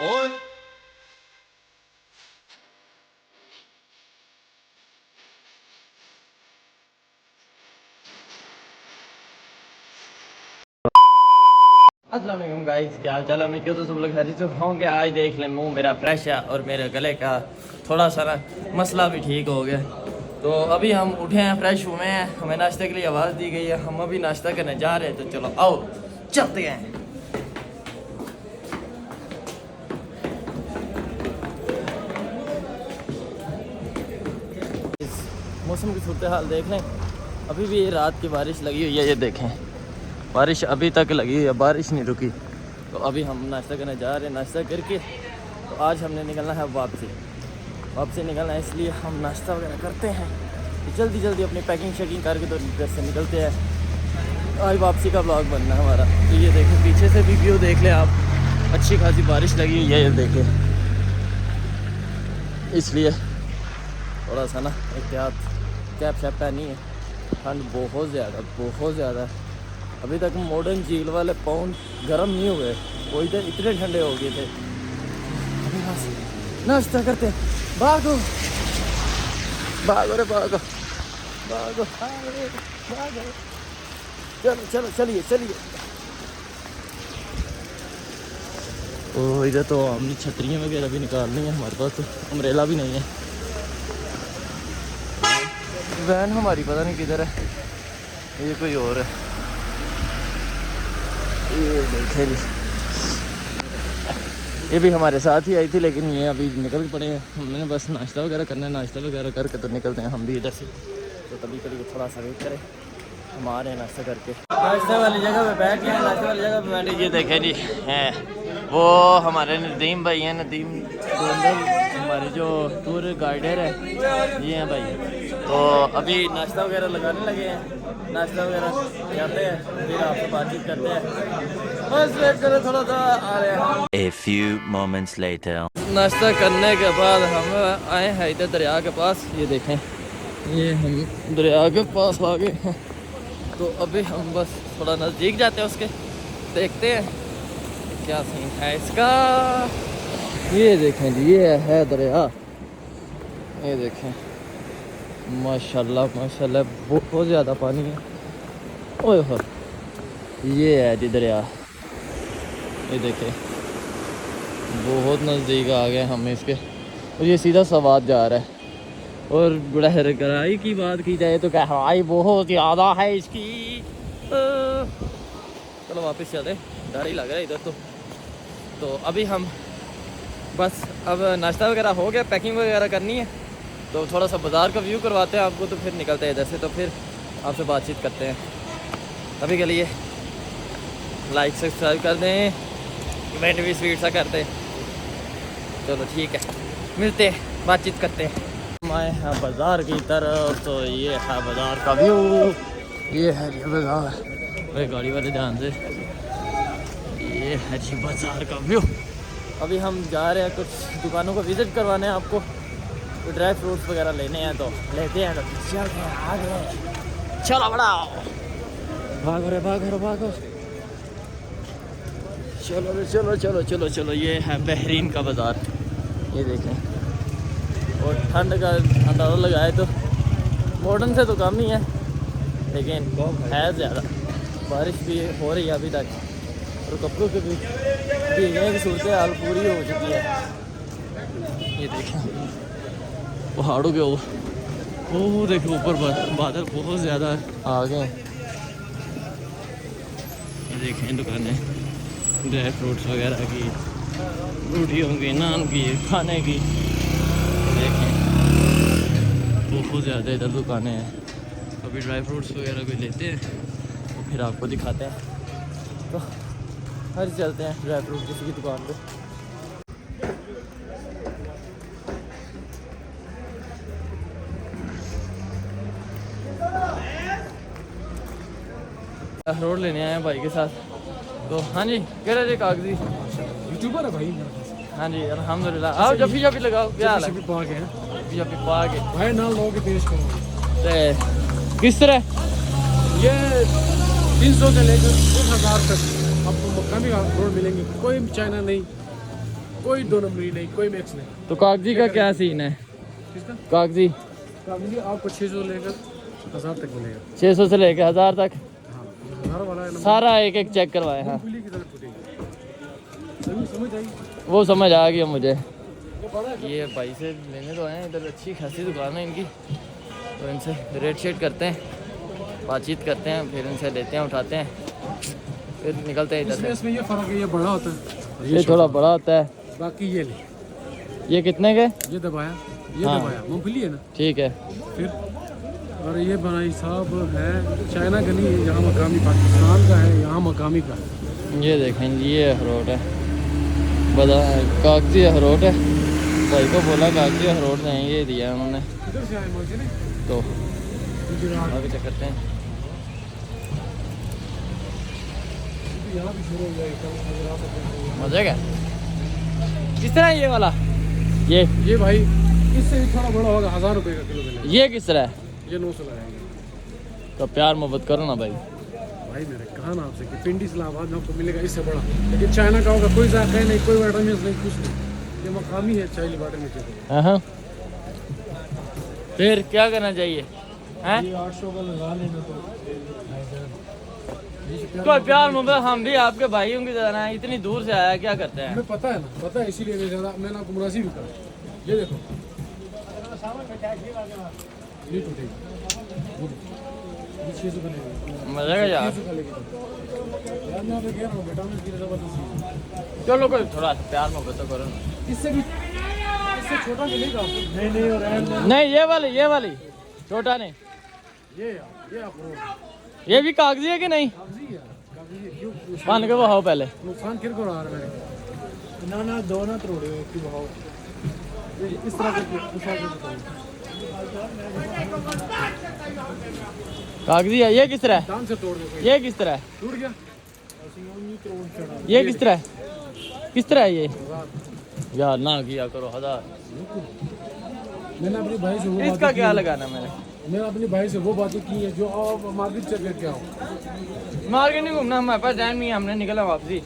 और अस्सलाम वालेकुम गाइस, क्या हाल चाल है? मैं क्यों तो सब लोग खैरियत से होंगे। आज देख लें मुंह मेरा फ्रेश है और मेरे गले का थोड़ा सा ना मसला भी ठीक हो गया। तो अभी हम उठे हैं, फ्रेश हुए हैं, हमें नाश्ते के लिए आवाज़ दी गई है, हम अभी नाश्ता करने जा रहे हैं। तो चलो आओ चलते हैं। इस मौसम की सूरत हाल देख लें, अभी भी रात की बारिश लगी हुई है, ये देखें बारिश अभी तक लगी हुई है, बारिश नहीं रुकी। तो अभी हम नाश्ता करने जा रहे हैं, नाश्ता करके तो आज हमने निकलना है वापसी निकलना है, इसलिए हम नाश्ता वगैरह करते हैं, तो जल्दी जल्दी अपनी पैकिंग शैकिंग करके तो घर से निकलते हैं। आज वापसी का ब्लॉग बनना है हमारा। तो ये देखें पीछे से भी व्यू देख लें आप, अच्छी खासी बारिश लगी हुई है, ये देखें, इसलिए थोड़ा सा ना एहतियात, कैप शैप पहनी है। ठंड बहुत ज़्यादा है। अभी तक मॉडर्न झील वाले पौन गर्म नहीं हुए, कोई तो इतने ठंडे हो गए थे। अभी बस नाश्ता करते हैं। भागो भागो रे भागो भागो भागो, चलो चलो चलिए चलिए। ओ इधर तो हमने छतरियाँ वगैरह भी निकालनी है, हमारे पास तो अम्ब्रेला भी नहीं है। वैन हमारी पता नहीं किधर है, ये कोई और है। ये देखे जी, ये भी हमारे साथ ही आई थी, लेकिन ये अभी निकल पड़े हैं। हमने बस नाश्ता वगैरह करना है, नाश्ता वगैरह करके तो निकलते हैं हम भी इधर से। तो तभी थोड़ा सा वेट करें, हम आ रहे हैं नाश्ता करके। नाश्ते वाली जगह पे बैठ गए, नाश्ते वाली जगह पे बैठे। ये देखें जी हैं, वो हमारे नदीम भाई हैं, नदीम गोंदल, हमारे जो टूर गाइडर है ये हैं भाई। तो अभी नाश्ता वगैरह लगाने लगे हैं, नाश्ता वगैरह करते हैं, फिर आपसे बातचीत करते हैं। बस वेट करें थोड़ा सा, आ रहे हैं। A few moments later. नाश्ता करने के बाद हम आए हैं इधर दरिया के पास। ये देखें, ये हम दरिया के पास आ गए हैं। तो अभी हम बस थोड़ा नज़दीक जाते हैं उसके, देखते हैं क्या सीन है इसका। ये देखें जी, ये है दरिया, ये देखें माशाल्लाह माशाल्लाह बहुत ज़्यादा पानी है। ओए हो, ये है जी दरिया, ये देखें बहुत नज़दीक आ गए हम इसके, और ये सीधा सवाद जा रहा है। और गहराई की बात की जाए तो गहराई बहुत ज़्यादा है इसकी। चलो वापस चले, डर ही लग रहा है इधर तो अभी हम बस अब नाश्ता वगैरह हो गया, पैकिंग वगैरह करनी है, तो थोड़ा सा बाज़ार का व्यू करवाते हैं आपको, तो फिर निकलते हैं इधर से। तो फिर आपसे बातचीत करते हैं। अभी के लिए लाइक सब्सक्राइब कर दें, कमेंट भी स्वीट सा करते हैं। चलो ठीक है, मिलते हैं, बातचीत करते हैं। हम आए हैं बाज़ार की तरफ, तो ये है बाज़ार का व्यू, ये है जी बाज़ार। भाई गाड़ी वाले ध्यान से, ये है जी बाज़ार का व्यू। अभी हम जा रहे हैं कुछ दुकानों को विज़िट करवाने हैं आपको, तो ड्राई फ्रूट्स वगैरह लेने हैं, तो लेते हैं। तो चलते हैं आगे, चलो बढ़ाओ, भागो रे भागो, चलो रे चलो चलो चलो चलो। ये है बहरीन का बाज़ार, ये देखें। और ठंड का अंदाज़ा लगाए तो मॉडर्न से तो कम ही है, लेकिन है ज़्यादा। बारिश भी हो रही है अभी तक, और कपड़ों के भी भीगने की सूरत हाल पूरी हो चुकी है। ये देखें पहाड़ों के वो देखो ऊपर बादल बहुत ज़्यादा आ गए हैं। ये देखें दुकानें ड्राई फ्रूट्स वगैरह की, रोटियों की, नान की, खाने की, देखें बहुत ज़्यादा इधर दुकानें हैं। अभी ड्राई फ्रूट्स वगैरह भी लेते हैं, तो फिर आपको दिखाते हैं। तो हर चलते हैं ड्राई फ्रूट किसी की दुकान पे। रोड लेने आए हैं भाई के साथ। तो हाँ जी, कह रहे थे कागजी यूट्यूबर है भाई मेरे पास। हाँ जी अल्हम्दुलिल्लाह। आओ जब भी लगाओ, क्या हाल है? पाक है जब भी पाक है भाई, ना लोग पेश करो। तो किस तरह ये 300 से लेकर 1000 तक आपको मक्का भी रोड मिलेंगे, कोई चाइना नहीं, कोई 2 नंबरी नहीं, कोई मैक्स नहीं। तो कागजी का क्या सीन है? किसका कागजी कागजी आपको 600 लेकर 1000 तक मिलेगा। 600 से लेकर 1000 तक हाँ 1000 वाला है नंबर। सारा एक एक चेक करवाए। हाँ मूंगफली की तरह टूटेगी। समझ आई? वो समझ आ गया मुझे। ये भाई से लेने तो आए हैं, इधर अच्छी खासी दुकान है इनकी, तो इनसे रेट शेट करते हैं, बातचीत करते हैं, फिर इनसे लेते हैं, उठाते हैं, फिर निकलते हैं इधर से। इसमें ये फ़र्क है, ये बड़ा होता है, ये थोड़ा बड़ा होता है। बाकी ये ले, ये कितने के? ये दबाया, ये हाँ। दबाया, मूंगफली है ना। ठीक है। फिर और ये भाई साहब है चाइना गनी, यहाँ मकामी पाकिस्तान का है, यहाँ मकामी का है। ये देखें, ये अखरोट है, बता कागजी अखरोट है। भाई को बोला कागजी अखरोट नहीं, ये दिया उन्होंने। इधर से आए मुझे नहीं तो गुजरात, आगे चेक करते हैं। यहाँ भी शुरू हो गया गुजरात। मजे का किस तरह है ये वाला? ये भाई इससे भी थोड़ा बड़ा होगा, 1000 रुपये का किलो मिलेगा। ये किस तरह है? ये 900 लगाएंगे। तो प्यार मोहब्बत करो ना भाई। भाई मैंने कहा ना आपसे कि पिंडी इस्लामाबाद में आपको मिलेगा इससे बड़ा, लेकिन चाइना का होगा, कोई जायका नहीं, कोई विटामिन नहीं, कुछ नहीं। ये मकामी है चाइली वाटर में। हाँ फिर क्या करना चाहिए हैं? 800 का लगा लेना तो कोई प्यार मोहब्बत, हम भी आपके भाइयों की तरह हैं, इतनी दूर से आया, क्या करते हैं? हमें पता है ना, पता है, इसीलिए नहीं ज़्यादा मैंने आपको मुनासिब भी कहा। ये देखो ये टूटेगी, ये 600 का लेगा, मजा का यार। 600 का लेगा यार। मैं आपको कह रहा हूँ विटामिन की ज़बरदस्ती। चलो कोई थोड़ा प्यार मोहब्बत तो करो ना। इससे भी इससे छोटा मिलेगा आपको। नहीं और नहीं ये वाली छोटा नहीं। ये आप ये भी कागजी है कि नहीं? कागजी है, कागजी है। क्यों पान के बहाओ पहले। नुकसान किर को रहा है मेरे? ना दो ना तोड़े की बहाव इस तरह के कागजी है। ये किस तरह है? दान से तोड़ दो। ये किस तरह है? टूट गया। ये किस तरह है? किस तरह है ये? यार ना किया करो 1000। मैंने अपने भाई से वो इसका क्या लगाना मैंने? मैंने अपने भाई से वो बातें की है जो आप मार्केट चल के क्या हो। मार्केट नहीं घूमना, हमारे पास टाइम नहीं है, हमने निकला वापसी।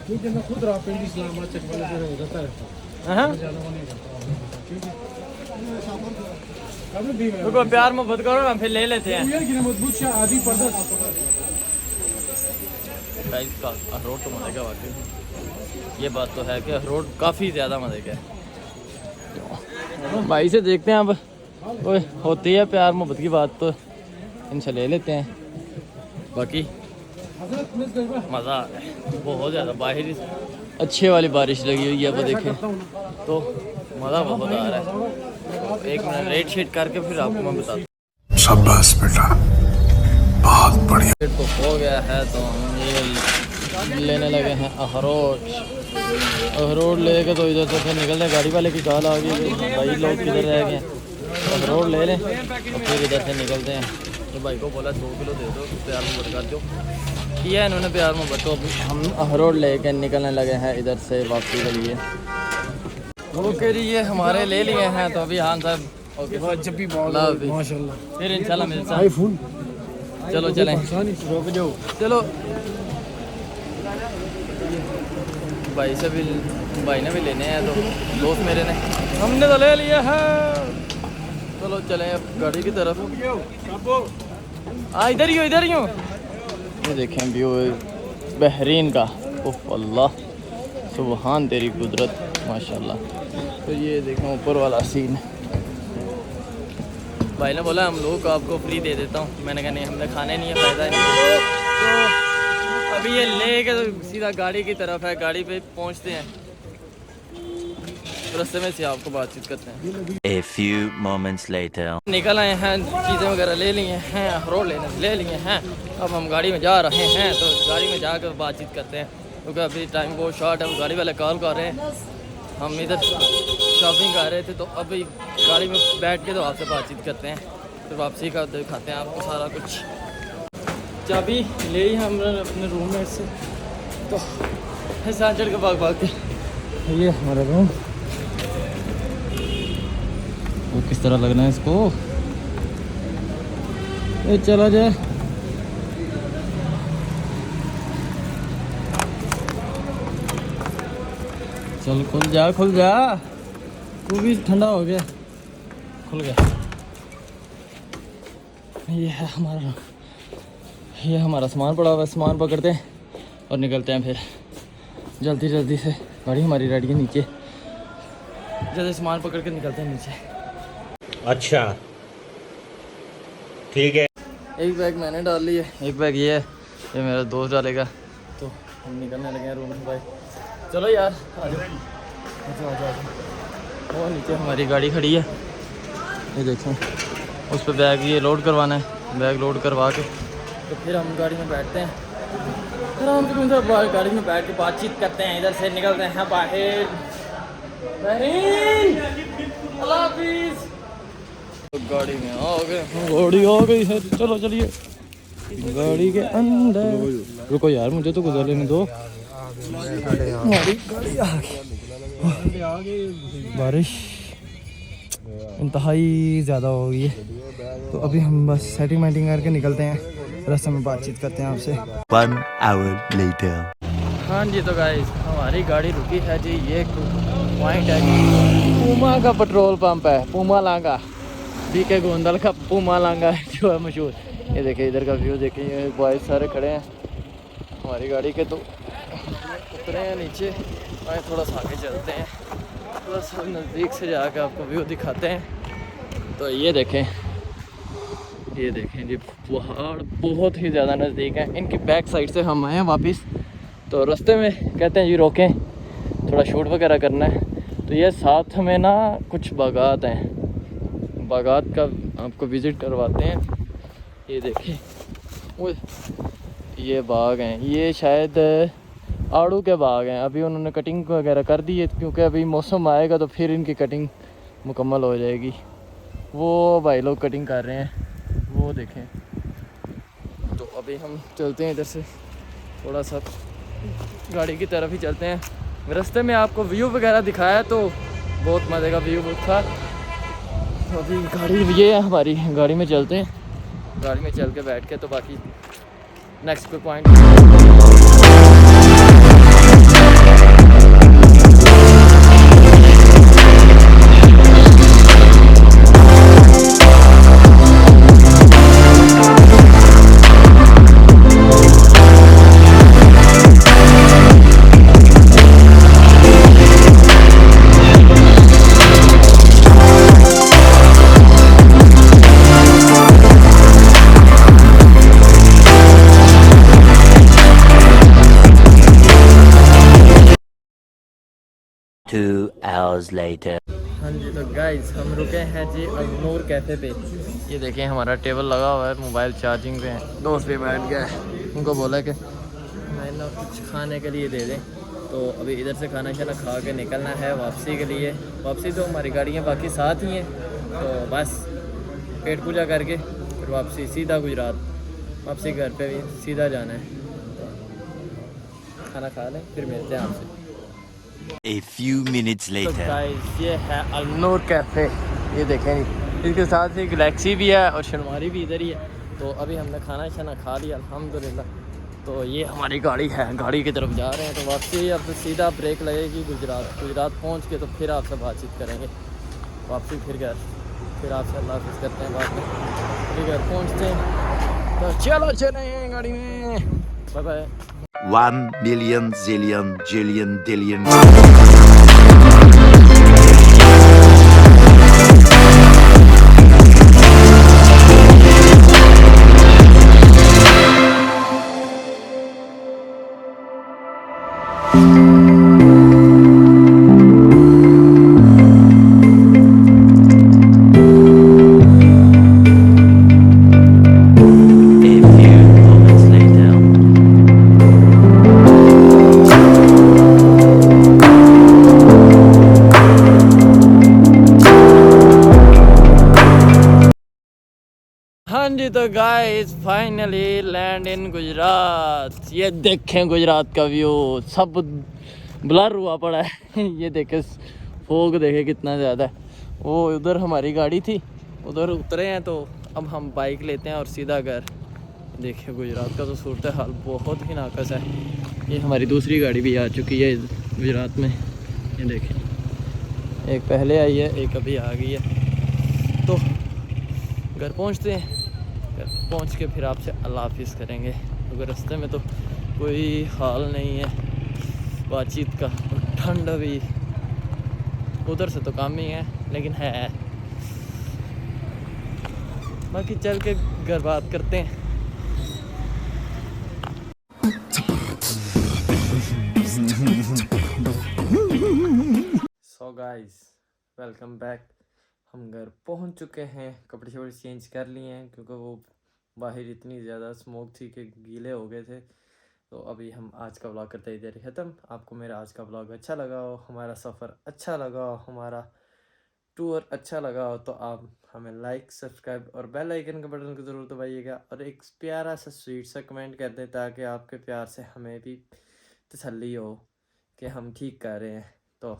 क्योंकि मैं खुद रहा पिंडी इस्लामाबाद चक वाले से रहता रहता हूँ। हाँ ज़्यादा वो नहीं करता हूँ। ठीक है कभी भी तो कोई प्यार मोहब्बत करो ना, फिर ले लेते हैं। यार गिरे मजबूत शाह आदि पर्दा। गाइस का अखरोट तो मजे का वाकई, ये बात तो है कि अखरोट काफ़ी ज़्यादा मजे का है। भाई से देखते हैं अब, कोई होती है प्यार मोहब्बत की बात तो इनसे ले लेते हैं। बाकी मज़ा आ रहा है बहुत ज़्यादा, बाहर अच्छे वाली बारिश लगी हुई है, वो देखें तो मज़ा बहुत आ रहा है। एक मिनट रेट शेट करके फिर आपको मैं बताता हूँ। शाबाश बेटा, बहुत बढ़िया। रेट तो हो गया है, तो हम ये लेने लगे हैं अखरोट। अखरोट लेके तो इधर से फिर निकलते हैं, गाड़ी वाले की कॉल आ गई कि भाई लोग किधर रह गए, अखरोट ले लें और फिर इधर से निकलते हैं। तो भाई को बोला 2 किलो दे दो, प्यार मोहब्बत कर दो, किया है इन्होंने प्यार मोहब्बत। तो अभी हम अखरोट लेके निकलने लगे हैं इधर से वापसी के लिए। ओके जी, ये हमारे ले लिए हैं, तो अभी हाँ साहब ओके जब भी माशाल्लाह। फिर इंशाल्लाह मिलता है। आईफोन चलो चलें, रुक जाओ, चलो भाई से भी, भाई ने भी लेने हैं, तो दोस्त मेरे ने, हमने तो ले लिया है। चलो चलें अब गाड़ी की तरफ। हाँ इधर ही हो। ये देखें व्यू बहरीन का, उफ अल्लाह सुबहान तेरी कुदरत माशाल्लाह। तो ये देखें ऊपर वाला सीन। भाई ने बोला हम लोग को आपको फ्री दे देता हूँ, मैंने कहा नहीं हमने खाने नहीं है, फ़ायदा नहीं। तो अभी ये लेके तो सीधा गाड़ी की तरफ है, गाड़ी पे पहुँचते हैं, रास्ते में से आपको बातचीत करते हैं। A few moments later. निकल आए हैं, चीज़ें वगैरह ले लिए हैं, अखरोट लेने ले लिए हैं, अब हम गाड़ी में जा रहे हैं। तो गाड़ी में जाकर बातचीत करते हैं, क्योंकि अभी टाइम बहुत शॉर्ट है। गाड़ी वाले कॉल कर रहे हैं, हम इधर शॉपिंग कर रहे थे, तो अभी गाड़ी में बैठ के तो आपसे बातचीत करते हैं, फिर वापसी का दिखाते हैं आपको सारा कुछ। चाबी ले ही हमने अपने रूममेट से, तो साथ चढ़ के भाग के ये हमारा रूम। वो किस तरह लगना है इसको, ये चला जाए। चल खुल जा तू भी ठंडा हो गया खुल गया। ये हमारा सामान पड़ा हुआ है, सामान पकड़ते हैं और निकलते हैं फिर जल्दी से। गाड़ी हमारी रेडी है नीचे, जल्दी सामान पकड़ के निकलते हैं नीचे। अच्छा ठीक है। एक बैग मैंने डाल ली है, एक बैग ये है, ये मेरा दोस्त डालेगा। तो हम निकलने लगे हैं रूम से भाई। चलो यार आ जाओ। वो नीचे हमारी गाड़ी खड़ी है, ये देखें, उस पर बैग ये लोड करवाना है। बैग लोड करवा के तो फिर हम गाड़ी में बैठते हैं, आराम से गाड़ी में बैठ के बातचीत करते हैं। इधर से निकलते हैं बाहर। अल्लाह हाफिज़। तो गाड़ी में आ गए, गाड़ी आ गई है, चलो चलिए गाड़ी के अंदर। रुको यार मुझे तो गुजर लेने दो। गाड़ी आ गई। बारिश इंतहाई ज़्यादा हो गई है, तो अभी हम बस सेटिंग मैटिंग करके निकलते हैं। रास्ते में बातचीत करते हैं आपसे। 1 hour later. हाँ जी, तो गाइस हमारी गाड़ी रुकी है जी। ये पॉइंट है, पूमा का पेट्रोल पंप है, पूमा लांगा, बीके गोंदल का पूमा लांगा जो है मशहूर। ये देखिए इधर का व्यू देखिए, ये बॉयज सारे खड़े हैं हमारी गाड़ी के। तो उतरे हैं नीचे, आए थोड़ा सा आगे चलते हैं, थोड़ा सा नज़दीक से जाकर आपको व्यू दिखाते हैं। तो ये देखें जी पहाड़ बहुत ही ज़्यादा नज़दीक है। इनकी बैक साइड से हम आए हैं वापस, तो रास्ते में कहते हैं जी रोकें, थोड़ा शूट वगैरह करना है। तो ये साथ में ना कुछ बागात हैं, बागात का आपको विज़िट करवाते हैं। ये देखें वो ये बाग हैं, ये शायद आड़ू के बाग हैं। अभी उन्होंने कटिंग वगैरह कर दी है, क्योंकि अभी मौसम आएगा तो फिर इनकी कटिंग मुकम्मल हो जाएगी। वो भाई लोग कटिंग कर रहे हैं, वो देखें। तो अभी हम चलते हैं इधर से, थोड़ा सा गाड़ी की तरफ ही चलते हैं। रास्ते में आपको व्यू वगैरह दिखाया तो बहुत मज़े का व्यू था। तो अभी गाड़ी ये है हमारी, गाड़ी में चलते हैं, गाड़ी में चल के बैठ के तो बाकी नेक्स्ट कोई पॉइंट। Two hours later. हाँ जी, तो गाइस हम रुके हैं जी अल्नूर कैफ़े पे। ये देखें हमारा टेबल लगा हुआ है, मोबाइल चार्जिंग पे है। दोस्त भी बैठ गया है, उनको बोला कि मैं ना कुछ खाने के लिए दे दें। तो अभी इधर से खाना शाना खा के निकलना है वापसी के लिए। वापसी तो हमारी गाड़ियाँ बाकी साथ ही हैं, तो बस पेट पूजा करके फिर वापसी सीधा गुजरात, वापसी घर पे भी सीधा जाना है। खाना खा लें फिर मिलते हैं आपसे। A few minutes तो later. गाइस ये है अल्नूर कैफ़े, ये देखें, इसके साथ ही गैलेक्सी भी है और शनवारी भी इधर ही है। तो अभी हमने खाना शाना खा लिया अल्हम्दुलिल्लाह। तो ये हमारी गाड़ी है, गाड़ी की तरफ जा रहे हैं। तो वापसी अब सीधा ब्रेक लगेगी गुजरात पहुंच के तो फिर आपसे बातचीत करेंगे। वापसी फिर घर, फिर आपसे अल्लाह हाफ़िज़ करते हैं बाद में, फिर घर पहुँचते हैं। तो चलो चलें गाड़ी में, bye bye. 1 million zillion jillion dillion. हाँ जी, तो guys finally land in Gujarat. ये देखें गुजरात का व्यू, सब ब्लर हुआ पड़ा है। ये देखें फोग देखे कितना ज़्यादा है। वो उधर हमारी गाड़ी थी, उधर उतरे हैं, तो अब हम बाइक लेते हैं और सीधा घर। देखिए गुजरात का तो सूरत हाल बहुत ही नाकस है। ये हमारी दूसरी गाड़ी भी आ चुकी है गुजरात में। ये देखें, एक पहले आई है, एक अभी आ गई है। तो घर पहुंचते हैं, घर पहुंच के फिर आपसे अल्लाह हाफिज़ करेंगे, क्योंकि रास्ते में तो कोई हाल नहीं है बातचीत का। ठंड भी उधर से तो कम ही है, लेकिन है। बाकी चल के घर बात करते हैं। So guys, welcome back. हम घर पहुंच चुके हैं, कपड़े शपड़े चेंज कर लिए हैं, क्योंकि वो बाहर इतनी ज़्यादा स्मोक थी कि गीले हो गए थे। तो अभी हम आज का व्लॉग करते ही दे रहे ख़त्म। आपको मेरा आज का व्लॉग अच्छा लगा हो, हमारा सफ़र अच्छा लगा हो, हमारा टूर अच्छा लगा हो, तो आप हमें लाइक, सब्सक्राइब और बेल आइकन के बटन को ज़रूर दबाइएगा, और एक प्यारा सा स्वीट सा कमेंट कर दें, ताकि आपके प्यार से हमें भी तसल्ली हो कि हम ठीक कर रहे हैं। तो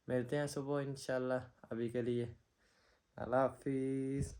मिलते हैं सुबह इंशाल्लाह। अभी के लिए अल्लाह हाफिज़।